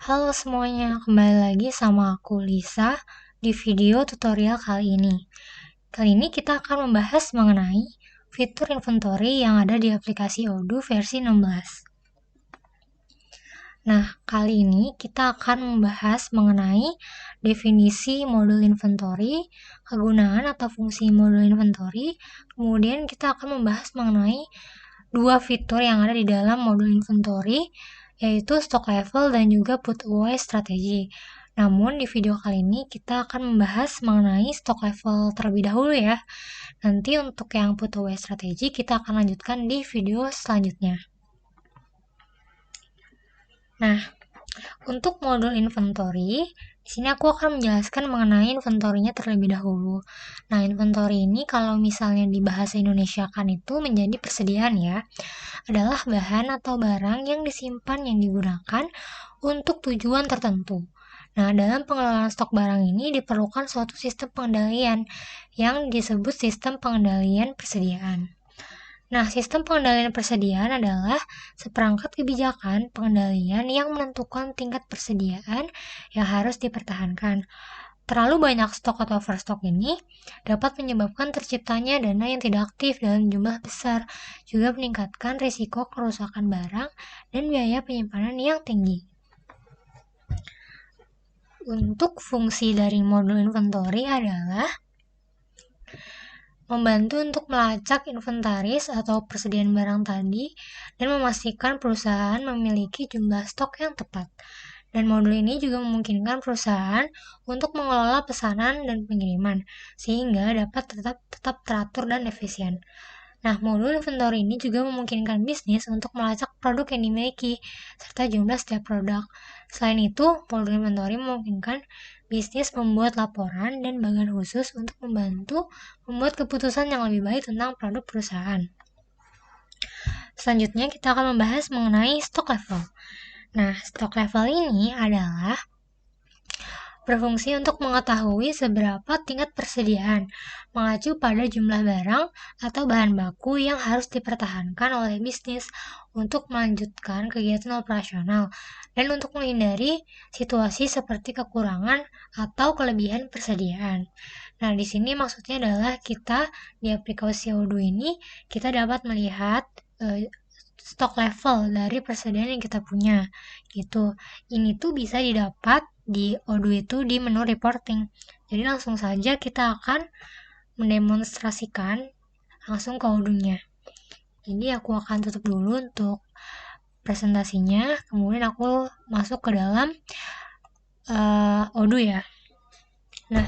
Halo semuanya, kembali lagi sama aku Lisa di video tutorial kali ini. Kali ini kita akan membahas mengenai fitur inventory yang ada di aplikasi Odoo versi 16. Nah, kali ini kita akan membahas mengenai definisi modul inventory, kegunaan atau fungsi modul inventory, kemudian kita akan membahas mengenai dua fitur yang ada di dalam modul inventory, yaitu stock level dan juga put away strategi. Namun di video kali ini kita akan membahas mengenai stock level terlebih dahulu ya. Nanti untuk yang put away strategi kita akan lanjutkan di video selanjutnya. Nah, untuk modul inventory, di sini aku akan menjelaskan mengenai inventory-nya terlebih dahulu. Nah, inventory ini kalau misalnya di bahasa Indonesia kan itu menjadi persediaan ya, adalah bahan atau barang yang disimpan yang digunakan untuk tujuan tertentu. Nah, dalam pengelolaan stok barang ini diperlukan suatu sistem pengendalian yang disebut sistem pengendalian persediaan. Nah, sistem pengendalian persediaan adalah seperangkat kebijakan pengendalian yang menentukan tingkat persediaan yang harus dipertahankan. Terlalu banyak stok atau overstock ini dapat menyebabkan terciptanya dana yang tidak aktif dalam jumlah besar, juga meningkatkan risiko kerusakan barang dan biaya penyimpanan yang tinggi. Untuk fungsi dari modul inventory adalah membantu untuk melacak inventaris atau persediaan barang tadi dan memastikan perusahaan memiliki jumlah stok yang tepat. Dan modul ini juga memungkinkan perusahaan untuk mengelola pesanan dan pengiriman sehingga dapat tetap teratur dan efisien. Nah, modul inventory ini juga memungkinkan bisnis untuk melacak produk yang dimiliki serta jumlah setiap produk. Selain itu, modul inventory memungkinkan bisnis membuat laporan dan bagian khusus untuk membantu membuat keputusan yang lebih baik tentang produk perusahaan. Selanjutnya kita akan membahas mengenai stock level. Nah, stock level ini adalah berfungsi untuk mengetahui seberapa tingkat persediaan, mengacu pada jumlah barang atau bahan baku yang harus dipertahankan oleh bisnis untuk melanjutkan kegiatan operasional dan untuk menghindari situasi seperti kekurangan atau kelebihan persediaan. Nah, di sini maksudnya adalah kita di aplikasi Odoo ini kita dapat melihat stok level dari persediaan yang kita punya gitu. Ini tuh bisa didapat di Odoo itu di menu reporting. Jadi langsung saja kita akan mendemonstrasikan langsung ke Odoo-nya. Jadi aku akan tutup dulu untuk presentasinya, kemudian aku masuk ke dalam Odoo ya. Nah,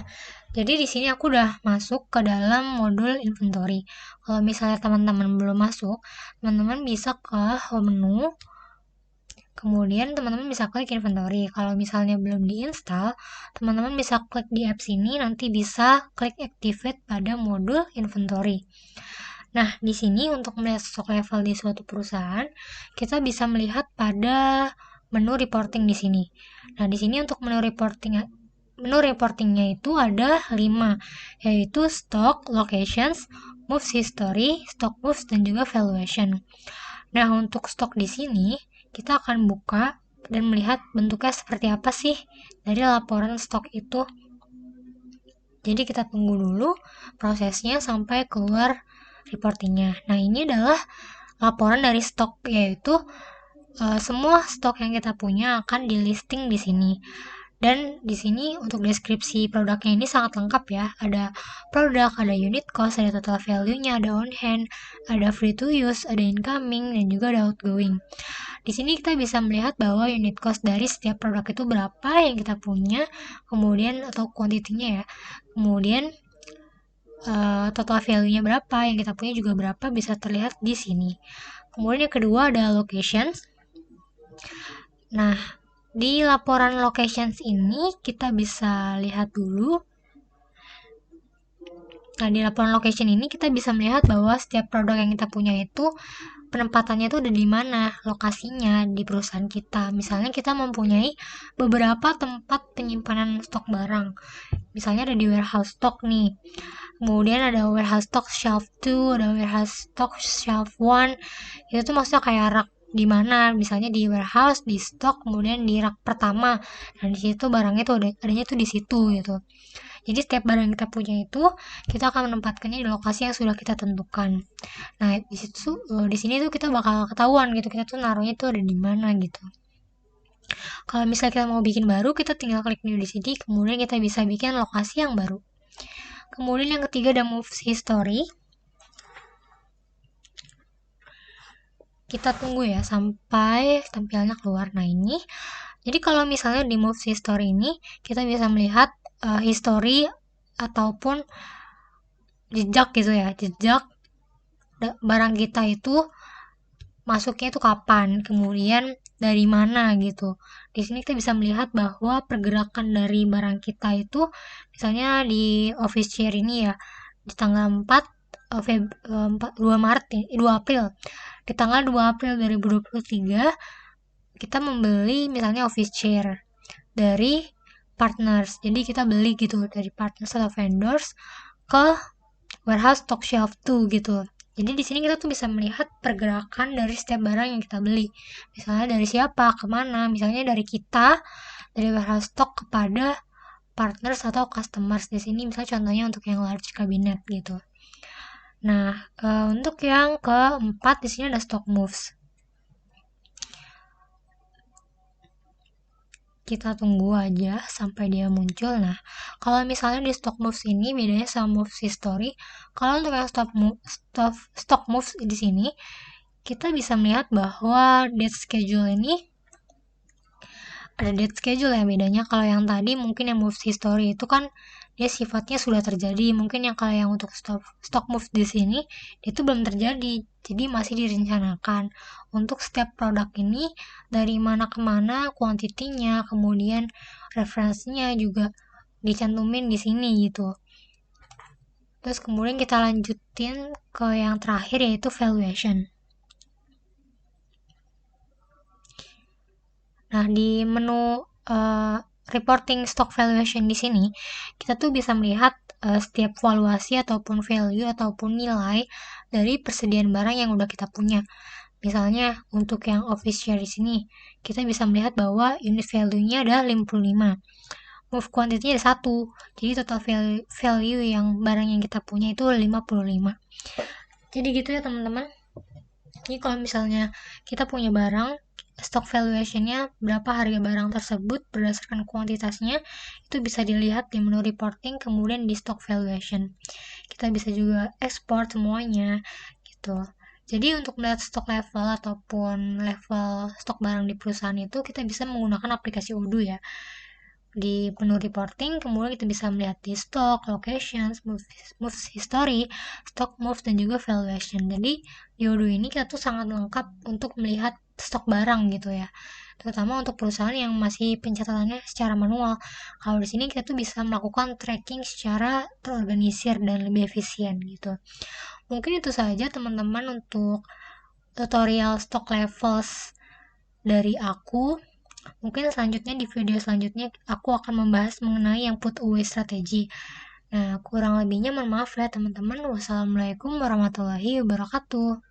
jadi di sini aku udah masuk ke dalam modul inventory. Kalau misalnya teman-teman belum masuk, teman-teman bisa ke home menu, kemudian teman-teman bisa klik inventory. Kalau misalnya belum diinstal, teman-teman bisa klik di apps ini, nanti bisa klik activate pada modul inventory. Nah, di sini untuk melihat stock level di suatu perusahaan, kita bisa melihat pada menu reporting di sini. Nah, di sini untuk menu reportingnya itu ada 5, yaitu stock, locations, moves history, stock moves, dan juga valuation. Nah, untuk stok di sini, kita akan buka dan melihat bentuknya seperti apa sih dari laporan stok itu. Jadi kita tunggu dulu prosesnya sampai keluar reportingnya. Nah, ini adalah laporan dari stok, yaitu semua stok yang kita punya akan di listing di sini. Dan di sini untuk deskripsi produknya ini sangat lengkap ya. Ada produk, ada unit cost, ada total value-nya, ada on hand, ada free to use, ada incoming, dan juga ada outgoing. Di sini kita bisa melihat bahwa unit cost dari setiap produk itu berapa yang kita punya, kemudian atau kuantitinya ya. Kemudian total value-nya berapa yang kita punya juga berapa bisa terlihat di sini. Kemudian yang kedua ada locations. Nah, di laporan locations ini kita bisa lihat dulu. Nah, di laporan location ini kita bisa melihat bahwa setiap produk yang kita punya itu penempatannya itu ada di mana, lokasinya di perusahaan kita. Misalnya kita mempunyai beberapa tempat penyimpanan stok barang. Misalnya ada di warehouse stock nih. Kemudian ada warehouse stock shelf 2, ada warehouse stock shelf 1. Itu tuh maksudnya kayak rak di mana, misalnya di warehouse, di stok, kemudian di rak pertama. Dan di situ barangnya tuh adanya tuh di situ gitu. Jadi setiap barang yang kita punya itu kita akan menempatkannya di lokasi yang sudah kita tentukan. Nah, di sini tuh kita bakal ketahuan gitu kita tuh naruhnya tuh ada di mana gitu. Kalau misalnya kita mau bikin baru, kita tinggal klik new di sini, kemudian kita bisa bikin lokasi yang baru. Kemudian yang ketiga ada move history. Kita tunggu ya sampai tampilannya keluar. Nah ini, jadi kalau misalnya di move history ini, kita bisa melihat history ataupun jejak gitu ya, jejak barang kita itu masuknya itu kapan, kemudian dari mana gitu. Di sini kita bisa melihat bahwa pergerakan dari barang kita itu, misalnya di office chair ini ya, di tanggal 2 Maret, 2 April. Di tanggal 2 April 2023, kita membeli misalnya office chair dari partners. Jadi kita beli gitu dari partners atau vendors ke warehouse stock shelf 2 gitu. Jadi di sini kita tuh bisa melihat pergerakan dari setiap barang yang kita beli. Misalnya dari siapa, kemana, misalnya dari kita, dari warehouse stock kepada partners atau customers. Di sini misalnya contohnya untuk yang large cabinet gitu. Nah, untuk yang keempat di sini ada stock moves. Kita tunggu aja sampai dia muncul. Nah, kalau misalnya di stock moves ini bedanya sama moves history, kalau untuk yang stock moves di sini kita bisa melihat bahwa date schedule ini ada date schedule ya bedanya. Kalau yang tadi mungkin yang moves history itu kan dia sifatnya sudah terjadi, mungkin yang kalau yang untuk stock moves di sini itu belum terjadi, jadi masih direncanakan untuk setiap produk ini dari mana ke mana, kuantitinya, kemudian referensinya juga dicantumin di sini gitu. Terus kemudian kita lanjutin ke yang terakhir yaitu valuation. Nah, di menu reporting stock valuation di sini, kita tuh bisa melihat setiap valuasi ataupun value ataupun nilai dari persediaan barang yang udah kita punya. Misalnya untuk yang office share di sini, kita bisa melihat bahwa unit value-nya ada 55. Move quantity-nya ada 1. Jadi total value yang barang yang kita punya itu 55. Jadi gitu ya teman-teman. Ini kalau misalnya kita punya barang, stock valuation-nya berapa harga barang tersebut berdasarkan kuantitasnya, itu bisa dilihat di menu reporting, kemudian di stock valuation. Kita bisa juga ekspor semuanya gitu. Jadi untuk melihat stok level ataupun level stok barang di perusahaan itu kita bisa menggunakan aplikasi Odoo ya. Di menu reporting, kemudian kita bisa melihat di stock, locations, move history, stock move, dan juga valuation. Jadi di Odoo ini kita tuh sangat lengkap untuk melihat stok barang gitu ya, terutama untuk perusahaan yang masih pencatatannya secara manual. Kalau di sini kita tuh bisa melakukan tracking secara terorganisir dan lebih efisien gitu. Mungkin itu saja teman-teman untuk tutorial stock levels dari aku. Mungkin selanjutnya di video selanjutnya aku akan membahas mengenai yang put away strategi. Nah, kurang lebihnya mohon maaf ya teman-teman. Wassalamualaikum warahmatullahi wabarakatuh.